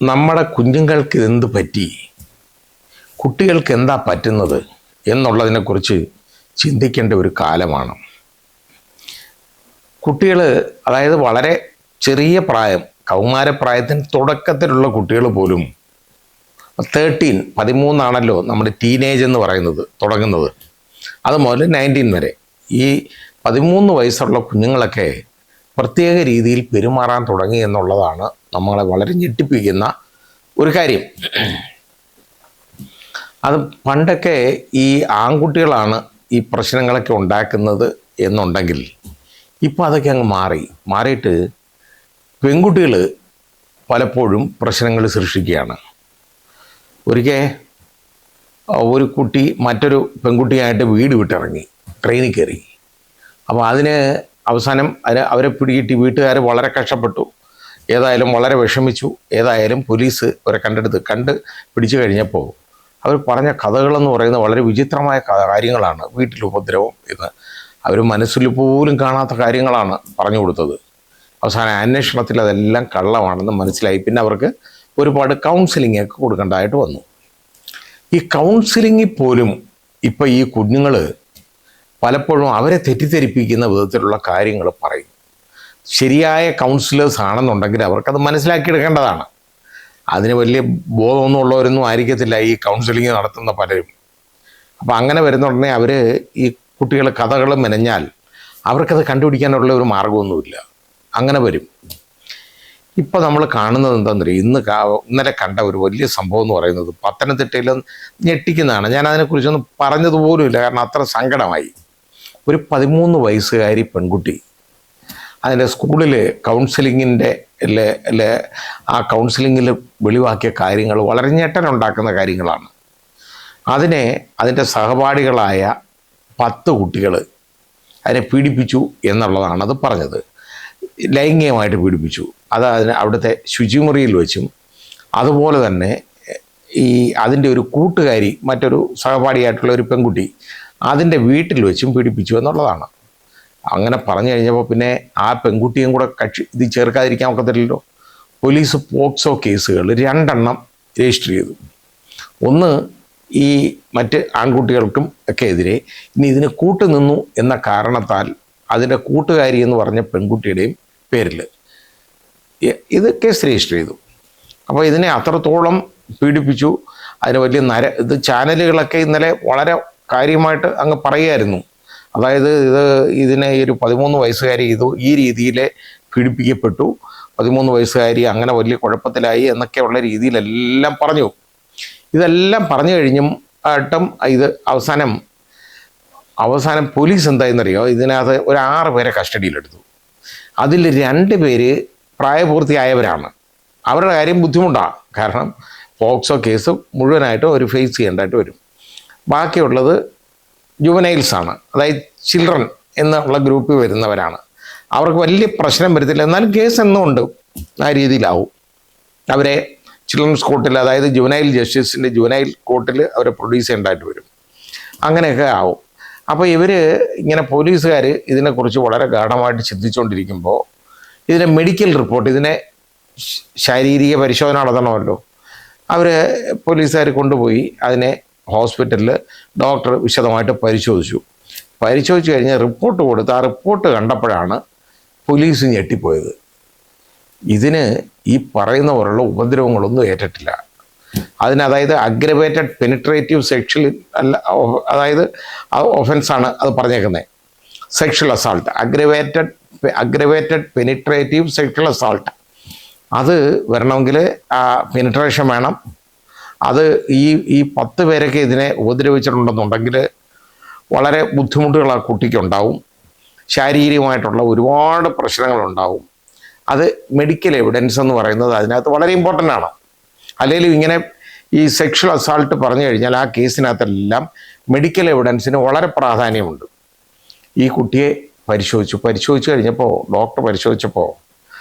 നമ്മുടെ കുഞ്ഞുങ്ങൾക്ക് എന്ത് പറ്റി, കുട്ടികൾക്ക് എന്താ പറ്റുന്നത് എന്നുള്ളതിനെക്കുറിച്ച് ചിന്തിക്കേണ്ട ഒരു കാലമാണ്. കുട്ടികൾ, അതായത് വളരെ ചെറിയ പ്രായം, കൗമാരപ്രായത്തിന് തുടക്കത്തിലുള്ള കുട്ടികൾ പോലും 13 നമ്മുടെ ടീനേജ് എന്ന് പറയുന്നത് തുടങ്ങുന്നത്. അത് മുതൽ 19 വരെ ഈ 13 വയസ്സുള്ള കുഞ്ഞുങ്ങളൊക്കെ പ്രത്യേക രീതിയിൽ പെരുമാറാൻ തുടങ്ങി എന്നുള്ളതാണ് നമ്മളെ വളരെ ഞെട്ടിപ്പിക്കുന്ന ഒരു കാര്യം. അത് പണ്ടൊക്കെ ഈ ആൺകുട്ടികളാണ് ഈ പ്രശ്നങ്ങളൊക്കെ ഉണ്ടാക്കുന്നത് എന്നുണ്ടെങ്കിൽ ഇപ്പോൾ അതൊക്കെ അങ്ങ് മാറിയിട്ട് പെൺകുട്ടികൾ പലപ്പോഴും പ്രശ്നങ്ങൾ സൃഷ്ടിക്കുകയാണ്. ഒരിക്കൽ ഒരു കുട്ടി മറ്റൊരു പെൺകുട്ടിയായിട്ട് വീട് വിട്ടിറങ്ങി, ട്രെയിനിൽ കയറി. അപ്പോൾ അതിന് അവസാനം അവരെ പിടികിട്ടി വീട്ടുകാർ വളരെ കഷ്ടപ്പെട്ടു. ഏതായാലും വളരെ വിഷമിച്ചു. ഏതായാലും പോലീസ് അവരെ കണ്ട് പിടിച്ചു കഴിഞ്ഞപ്പോൾ അവർ പറഞ്ഞ കഥകളെന്ന് പറയുന്നത് വളരെ വിചിത്രമായ കാര്യങ്ങളാണ്. വീട്ടിൽ ഉപദ്രവം എന്ന് അവർ മനസ്സിൽ പോലും കാണാത്ത കാര്യങ്ങളാണ് പറഞ്ഞു കൊടുത്തത്. അവസാനം അന്വേഷണത്തിൽ അതെല്ലാം കള്ളമാണെന്ന് മനസ്സിലായി. പിന്നെ അവർക്ക് ഒരുപാട് കൗൺസിലിംഗ് ഒക്കെ കൊടുക്കേണ്ടതായിട്ട് വന്നു. ഈ കൗൺസിലിങ്ങിൽ പോലും ഇപ്പം ഈ കുഞ്ഞുങ്ങൾ പലപ്പോഴും അവരെ തെറ്റിദ്ധരിപ്പിക്കുന്ന വിധത്തിലുള്ള കാര്യങ്ങൾ പറയും. ശരിയായ കൗൺസിലേഴ്സ് ആണെന്നുണ്ടെങ്കിൽ അവർക്കത് മനസ്സിലാക്കിയെടുക്കേണ്ടതാണ്. അതിന് വലിയ ബോധമൊന്നും ഉള്ളവരൊന്നും ആയിരിക്കത്തില്ല ഈ കൗൺസിലിംഗ് നടത്തുന്ന പലരും. അപ്പം അങ്ങനെ വരുന്ന ഉടനെ അവർ ഈ കുട്ടികൾ കഥകൾ മെനഞ്ഞാൽ അവർക്കത് കണ്ടുപിടിക്കാനുള്ള ഒരു മാർഗമൊന്നുമില്ല. അങ്ങനെ വരും. ഇപ്പോൾ നമ്മൾ കാണുന്നത് എന്താണെന്നറിയാം, ഇന്നലെ കണ്ട ഒരു വലിയ സംഭവം എന്ന് പറയുന്നത് പത്തനംതിട്ടയിൽ ഞെട്ടിക്കുന്നതാണ്. ഞാൻ അതിനെക്കുറിച്ചൊന്നും പറഞ്ഞതുപോലുമില്ല, കാരണം അത്ര സങ്കടമായി. ഒരു 13 വയസ്സുകാരി പെൺകുട്ടി അതിൻ്റെ സ്കൂളിൽ കൗൺസിലിങ്ങിൻ്റെ ആ കൗൺസിലിങ്ങിൽ വെളിവാക്കിയ കാര്യങ്ങൾ വളരെ ഞെട്ടലുണ്ടാക്കുന്ന കാര്യങ്ങളാണ്. അതിൻ്റെ സഹപാഠികളായ 10 കുട്ടികൾ അതിനെ പീഡിപ്പിച്ചു എന്നുള്ളതാണ് അത് പറഞ്ഞത്. ലൈംഗികമായിട്ട് പീഡിപ്പിച്ചു. അവിടുത്തെ ശുചിമുറിയിൽ വെച്ചും അതുപോലെ തന്നെ അതിൻ്റെ ഒരു കൂട്ടുകാരി, മറ്റൊരു സഹപാഠിയായിട്ടുള്ള ഒരു പെൺകുട്ടി, അതിൻ്റെ വീട്ടിൽ വെച്ചും പീഡിപ്പിച്ചു എന്നുള്ളതാണ്. അങ്ങനെ പറഞ്ഞു കഴിഞ്ഞപ്പോൾ പിന്നെ ആ പെൺകുട്ടിയും കൂടെ ഇത് ചേർക്കാതിരിക്കാൻ ഒക്കത്തില്ലല്ലോ. പോലീസ് പോക്സോ കേസുകൾ 2 രജിസ്റ്റർ ചെയ്തു. ഒന്ന് ഈ മറ്റ് ആൺകുട്ടികൾക്കും ഒക്കെ എതിരെ, ഇനി ഇതിന് കൂട്ടുനിന്നു എന്ന കാരണത്താൽ അതിൻ്റെ കൂട്ടുകാരി എന്ന് പറഞ്ഞ പെൺകുട്ടിയുടെയും പേരിൽ ഇത് കേസ് രജിസ്റ്റർ ചെയ്തു. അപ്പോൾ ഇതിനെ അത്രത്തോളം പീഡിപ്പിച്ചു. അതിന് വലിയ ഇത് ചാനലുകളൊക്കെ ഇന്നലെ വളരെ കാര്യമായിട്ട് അങ്ങ് പറയുമായിരുന്നു. അതായത് ഇതിനെ ഈ ഒരു 13 വയസ്സുകാരി ഈ രീതിയിൽ പീഡിപ്പിക്കപ്പെട്ടു, 13 വയസ്സുകാരി അങ്ങനെ വലിയ കുഴപ്പത്തിലായി എന്നൊക്കെയുള്ള രീതിയിലെല്ലാം പറഞ്ഞു. ഇതെല്ലാം പറഞ്ഞു കഴിഞ്ഞും ഇത് അവസാനം പോലീസ് എന്തായെന്നറിയോ, ഇതിനകത്ത് ഒരു 6 പേരെ കസ്റ്റഡിയിലെടുത്തു. അതിൽ 2 പേര് പ്രായപൂർത്തിയായവരാണ്. അവരുടെ കാര്യം ബുദ്ധിമുട്ടാണ്, കാരണം പോക്സോ കേസ് മുഴുവനായിട്ട് ഒരു ഫേസ് ചെയ്യേണ്ടതായിട്ട് വരും. ബാക്കിയുള്ളത് ജുവനൈൽസാണ്, അതായത് ചിൽഡ്രൻ എന്നുള്ള ഗ്രൂപ്പിൽ വരുന്നവരാണ്. അവർക്ക് വലിയ പ്രശ്നം വരത്തില്ല, എന്നാലും കേസ് എന്നുകൊണ്ട് ആ രീതിയിലാവും. അവരെ ചിൽഡ്രൻസ് കോർട്ടിൽ, അതായത് ജുവനൈൽ ജസ്റ്റിസിൻ്റെ ജുവനൈൽ കോർട്ടിൽ അവരെ പ്രൊഡ്യൂസ് ചെയ്യേണ്ടതായിട്ട് വരും. അങ്ങനെയൊക്കെ ആവും. അപ്പോൾ ഇങ്ങനെ പോലീസുകാർ ഇതിനെക്കുറിച്ച് വളരെ ഗാഢമായിട്ട് ചിന്തിച്ചുകൊണ്ടിരിക്കുമ്പോൾ ഇതിനെ മെഡിക്കൽ റിപ്പോർട്ട്, ഇതിനെ ശാരീരിക പരിശോധന നടത്തണമല്ലോ. പോലീസുകാർ കൊണ്ടുപോയി അതിനെ ഹോസ്പിറ്റലിൽ ഡോക്ടർ വിശദമായിട്ട് പരിശോധിച്ചു കഴിഞ്ഞ് റിപ്പോർട്ട് കൊടുത്ത് ആ റിപ്പോർട്ട് കണ്ടപ്പോഴാണ് പോലീസ് ഞെട്ടിപ്പോയത്. ഇതിന് ഈ പറയുന്ന പോലുള്ള ഉപദ്രവങ്ങളൊന്നും ഏറ്റിട്ടില്ല. അതായത് അഗ്രവേറ്റഡ് പെനിട്രേറ്റീവ് സെക്ഷൽ അതായത് ഒഫൻസാണ് അത് പറഞ്ഞേക്കുന്നത്. Sexual assault, aggravated penetrative sexual assault. അത് വരണമെങ്കിൽ പെനിട്രേഷൻ വേണം. അത് ഈ 10 പേരൊക്കെ ഇതിനെ ഉപദ്രവിച്ചിട്ടുണ്ടെന്നുണ്ടെങ്കിൽ വളരെ ബുദ്ധിമുട്ടുകൾ ആ കുട്ടിക്കുണ്ടാവും. ശാരീരികമായിട്ടുള്ള ഒരുപാട് പ്രശ്നങ്ങളുണ്ടാവും. അത് മെഡിക്കൽ എവിഡൻസ് എന്ന് പറയുന്നത് അതിനകത്ത് വളരെ ഇമ്പോർട്ടൻ്റ് ആണ്. അല്ലെങ്കിലും ഇങ്ങനെ ഈ സെക്ഷൽ അസാൾട്ട് പറഞ്ഞു കഴിഞ്ഞാൽ ആ കേസിനകത്തെല്ലാം മെഡിക്കൽ എവിഡൻസിന് വളരെ പ്രാധാന്യമുണ്ട്. ഈ കുട്ടിയെ പരിശോധിച്ചു കഴിഞ്ഞപ്പോൾ ഡോക്ടർ പരിശോധിച്ചപ്പോൾ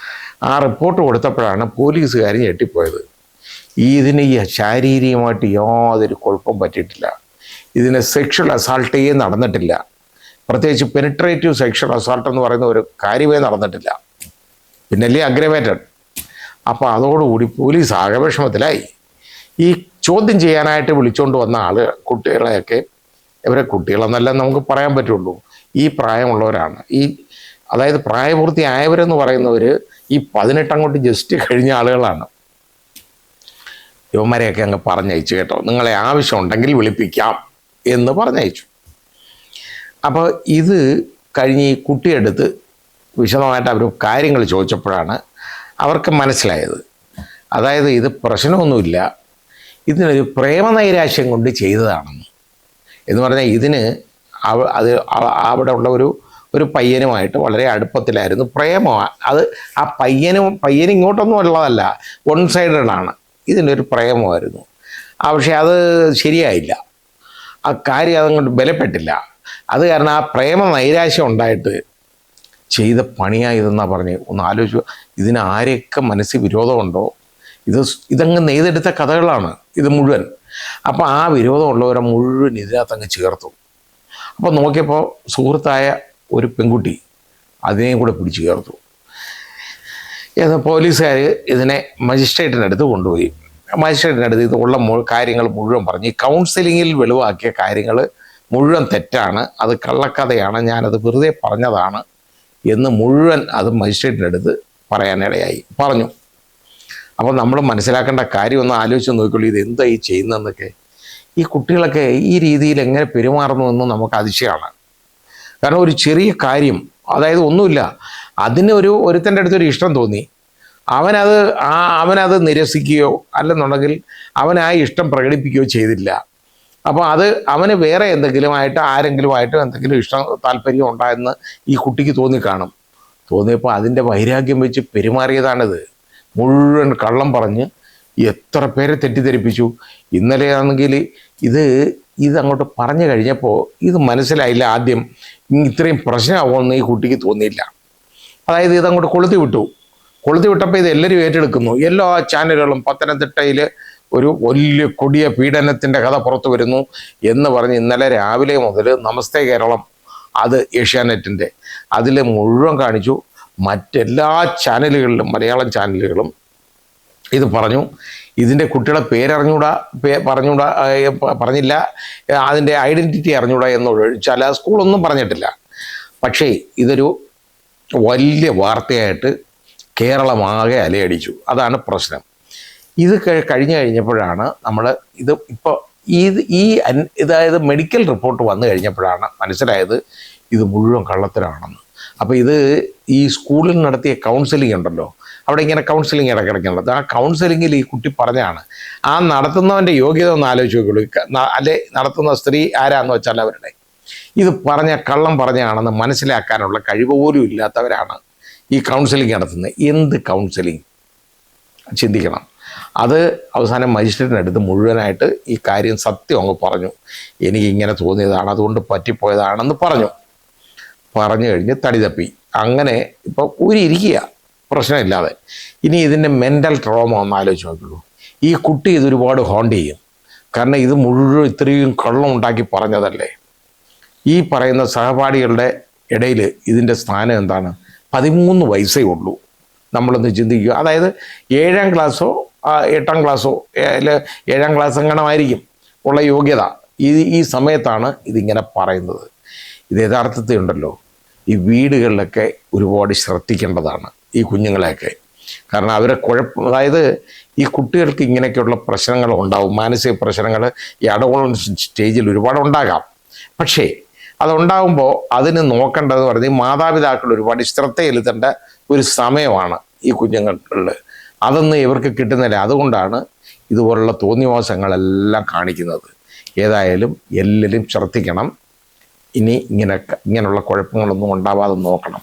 ആ റിപ്പോർട്ട് കൊടുത്തപ്പോഴാണ് പോലീസുകാർ ഞെട്ടിപ്പോയത്. ഇതിന് ഈ ശാരീരികമായിട്ട് യാതൊരു കുഴപ്പം പറ്റിയിട്ടില്ല. ഇതിന് സെക്ഷൽ അസാൾട്ടേ നടന്നിട്ടില്ല. പ്രത്യേകിച്ച് പെനിട്രേറ്റീവ് സെക്ഷൽ അസാൾട്ട് എന്ന് പറയുന്ന ഒരു കാര്യമേ നടന്നിട്ടില്ല. പിന്നല്ലേ അഗ്രവേറ്റഡ്. അപ്പോൾ അതോടുകൂടി പോലീസ് ആകെ വിഷമത്തിലായി. ഈ ചോദ്യം ചെയ്യാനായിട്ട് വിളിച്ചുകൊണ്ട് വന്ന കുട്ടികളെയൊക്കെ, ഇവരെ കുട്ടികളെന്നല്ല നമുക്ക് പറയാൻ പറ്റുള്ളൂ, ഈ പ്രായമുള്ളവരാണ്. അതായത് പ്രായപൂർത്തിയായവരെന്ന് പറയുന്നവർ ഈ 18 അങ്ങോട്ട് ജസ്റ്റ് കഴിഞ്ഞ ആളുകളാണ്. യുവന്മാരെയൊക്കെ അങ്ങ് പറഞ്ഞയച്ചു കേട്ടോ, നിങ്ങളെ ആവശ്യമുണ്ടെങ്കിൽ വിളിപ്പിക്കാം എന്ന് പറഞ്ഞയച്ചു. അപ്പോൾ ഇത് കഴിഞ്ഞ് ഈ കുട്ടിയെടുത്ത് വിശദമായിട്ട് അവർ കാര്യങ്ങൾ ചോദിച്ചപ്പോഴാണ് അവർക്ക് മനസ്സിലായത്, അതായത് ഇത് പ്രശ്നമൊന്നുമില്ല, ഇതിനൊരു പ്രേമനൈരാശ്യം കൊണ്ട് ചെയ്തതാണെന്ന്. എന്ന് പറഞ്ഞാൽ ഇതിന് അവിടെ ഉള്ള ഒരു പയ്യനുമായിട്ട് വളരെ അടുപ്പത്തിലായിരുന്നു, പ്രേമമാണ് അത്. ആ പയ്യൻ ഇങ്ങോട്ടൊന്നും ഉള്ളതല്ല, വൺ സൈഡഡാണ്, ഇതിൻ്റെ ഒരു പ്രേമമായിരുന്നു. പക്ഷേ അത് ശരിയായില്ല, ആ കാര്യം അതങ്ങോട്ട് ബലപ്പെട്ടില്ല. അത് കാരണം ആ പ്രേമ നൈരാശ്യം ഉണ്ടായിട്ട് ചെയ്ത പണിയായതെന്നാണ് പറഞ്ഞ്. ഒന്ന് ആലോചിച്ചു, ഇതിന് ആരെയൊക്കെ മനസ്സിൽ വിരോധമുണ്ടോ, ഇതങ്ങ് നെയ്തെടുത്ത കഥകളാണ് ഇത് മുഴുവൻ. അപ്പോൾ ആ വിരോധമുള്ളവരെ മുഴുവൻ ഇതിനകത്തങ്ങ് ചേർത്തു. അപ്പോൾ നോക്കിയപ്പോൾ സുഹൃത്തായ ഒരു പെൺകുട്ടി അതിനെയും കൂടെ പിടിച്ചു ചേർത്തു. പോലീസുകാർ ഇതിനെ മജിസ്ട്രേറ്റിനടുത്ത് കൊണ്ടുപോയി. മജിസ്ട്രേറ്റിനടുത്ത് ഇതുള്ള കാര്യങ്ങൾ മുഴുവൻ പറഞ്ഞ്, ഈ കൗൺസിലിങ്ങിൽ വെളിവാക്കിയ കാര്യങ്ങൾ മുഴുവൻ തെറ്റാണ്, അത് കള്ളക്കഥയാണ്, ഞാനത് വെറുതെ പറഞ്ഞതാണ് എന്ന് മുഴുവൻ അത് മജിസ്ട്രേറ്റിനടുത്ത് പറഞ്ഞു. അപ്പോൾ നമ്മൾ മനസ്സിലാക്കേണ്ട കാര്യം ഒന്ന് ആലോചിച്ച് നോക്കിയുള്ളൂ, ഇത് എന്താ ഈ ചെയ്യുന്നതെന്നൊക്കെ. ഈ കുട്ടികളൊക്കെ ഈ രീതിയിൽ എങ്ങനെ പെരുമാറുന്നു എന്ന് നമുക്ക് അതിശയമാണ്. കാരണം ഒരു ചെറിയ കാര്യം, അതായത് ഒന്നുമില്ല, അതിന് ഒരുത്തൻ്റെ അടുത്തൊരു ഇഷ്ടം തോന്നി, അവനത് നിരസിക്കുകയോ അല്ലെന്നുണ്ടെങ്കിൽ അവൻ ആ ഇഷ്ടം പ്രകടിപ്പിക്കുകയോ ചെയ്തില്ല. അപ്പോൾ അവന് വേറെ ആരെങ്കിലുമായിട്ട് എന്തെങ്കിലും താല്പര്യം ഉണ്ടായെന്ന് ഈ കുട്ടിക്ക് തോന്നിക്കാണും. തോന്നിയപ്പോൾ അതിൻ്റെ വൈരാഗ്യം വെച്ച് പെരുമാറിയതാണിത്. മുഴുവൻ കള്ളം പറഞ്ഞ് എത്ര പേരെ തെറ്റിദ്ധരിപ്പിച്ചു. ഇന്നലെ ആണെങ്കിൽ ഇതങ്ങോട്ട് പറഞ്ഞു കഴിഞ്ഞപ്പോൾ ഇത് മനസ്സിലായില്ല. ആദ്യം ഇത്രയും പ്രശ്നമാകുമെന്ന് ഈ കുട്ടിക്ക് തോന്നിയില്ല. അതായത് ഇതങ്ങോട്ട് കൊളുത്തി വിട്ടപ്പോൾ ഇത് എല്ലാവരും ഏറ്റെടുക്കുന്നു. എല്ലാ ചാനലുകളും പത്തനംതിട്ടയിൽ ഒരു വലിയ കൊടിയ പീഡനത്തിൻ്റെ കഥ പുറത്തു വരുന്നു എന്ന് പറഞ്ഞ് ഇന്നലെ രാവിലെ മുതൽ നമസ്തേ കേരളം, അത് ഏഷ്യാനെറ്റിൻ്റെ, അതിൽ മുഴുവൻ കാണിച്ചു. മറ്റെല്ലാ ചാനലുകളിലും, മലയാളം ചാനലുകളും ഇത് പറഞ്ഞു. ഇതിൻ്റെ കുട്ടികളെ പറഞ്ഞില്ല, അതിൻ്റെ ഐഡൻറ്റിറ്റി അറിഞ്ഞൂടാ എന്നൊഴിച്ചാൽ സ്കൂളൊന്നും പറഞ്ഞിട്ടില്ല. പക്ഷേ ഇതൊരു വലിയ വാർത്തയായിട്ട് കേരളമാകെ അലയടിച്ചു. അതാണ് പ്രശ്നം. ഇത് കഴിഞ്ഞപ്പോഴാണ് നമ്മൾ അതായത് മെഡിക്കൽ റിപ്പോർട്ട് വന്നു കഴിഞ്ഞപ്പോഴാണ് മനസ്സിലായത് ഇത് മുഴുവൻ കള്ളത്തരമാണെന്ന്. അപ്പോൾ ഈ സ്കൂളിൽ നടത്തിയ കൗൺസിലിംഗ് ഉണ്ടല്ലോ, അവിടെ ഇങ്ങനെ കൗൺസിലിംഗ് ഇടയ്ക്കിടയ്ക്കുള്ളത്, ആ കൗൺസിലിങ്ങിൽ ഈ കുട്ടി പറഞ്ഞാണ്. ആ നടത്തുന്നവൻ്റെ യോഗ്യത ഒന്ന് ആലോചിച്ച് നോക്കുള്ളൂ, അല്ലെ നടത്തുന്ന സ്ത്രീ ആരാന്ന് വെച്ചാൽ അവരുടെ ഇത് കള്ളം പറഞ്ഞാണെന്ന് മനസ്സിലാക്കാനുള്ള കഴിവ് പോലും ഇല്ലാത്തവരാണ് ഈ കൗൺസിലിംഗ് നടത്തുന്നത്. എന്ത് കൗൺസിലിംഗ് ചിന്തിക്കണം. അത് അവസാനം മജിസ്ട്രേറ്റിനടുത്ത് മുഴുവനായിട്ട് ഈ കാര്യം സത്യം അങ്ങ് പറഞ്ഞു. എനിക്കിങ്ങനെ തോന്നിയതാണ്, അതുകൊണ്ട് പറ്റിപ്പോയതാണെന്ന് പറഞ്ഞു കഴിഞ്ഞ് തടി തപ്പി. അങ്ങനെ ഇപ്പോൾ ഊരിയിരിക്കുക, പ്രശ്നമില്ലാതെ. ഇനി ഇതിൻ്റെ മെൻ്റൽ ട്രോമ ഒന്ന് ആലോചിച്ച് നോക്കുള്ളൂ. ഈ കുട്ടി ഇതൊരുപാട് ഹോണ്ട് ചെയ്യും. കാരണം ഇത് മുഴുവൻ ഇത്രയും കള്ളം ഉണ്ടാക്കി പറഞ്ഞതല്ലേ. ഈ പറയുന്ന സഹപാഠികളുടെ ഇടയിൽ ഇതിൻ്റെ സ്ഥാനം എന്താണ്? 13 വയസ്സേ ഉള്ളൂ. നമ്മളൊന്ന് ചിന്തിക്കുക. അതായത് 7ാം ക്ലാസ്സോ 8ാം ക്ലാസ്സോ 7ാം ക്ലാസ് എങ്ങനമായിരിക്കും ഉള്ള യോഗ്യത. ഈ സമയത്താണ് ഇതിങ്ങനെ പറയുന്നത്. ഇത് യഥാർത്ഥത്തിൽ ഉണ്ടല്ലോ, ഈ വീടുകളിലൊക്കെ ഒരുപാട് ശ്രദ്ധിക്കേണ്ടതാണ് ഈ കുഞ്ഞുങ്ങളെയൊക്കെ. കാരണം അവരെ അതായത് ഈ കുട്ടികൾക്ക് ഇങ്ങനെയൊക്കെയുള്ള പ്രശ്നങ്ങൾ ഉണ്ടാവും, മാനസിക പ്രശ്നങ്ങൾ ഈ അഡോളസൻസ് സ്റ്റേജിൽ ഒരുപാട് ഉണ്ടാകാം. പക്ഷേ അതുണ്ടാകുമ്പോൾ അതിന് നോക്കേണ്ടതെന്ന് പറഞ്ഞാൽ മാതാപിതാക്കൾ ഒരുപാട് ശ്രദ്ധ ചെലുത്തേണ്ട ഒരു സമയമാണ് ഈ കുഞ്ഞുങ്ങളിൽ. അതൊന്നും ഇവർക്ക് കിട്ടുന്നില്ല. അതുകൊണ്ടാണ് ഇതുപോലുള്ള തോന്നിവാസങ്ങളെല്ലാം കാണിക്കുന്നത്. ഏതായാലും എല്ലാവരും ശ്രദ്ധിക്കണം. ഇനി ഇങ്ങനെയുള്ള കുഴപ്പങ്ങളൊന്നും ഉണ്ടാവാതെ നോക്കണം.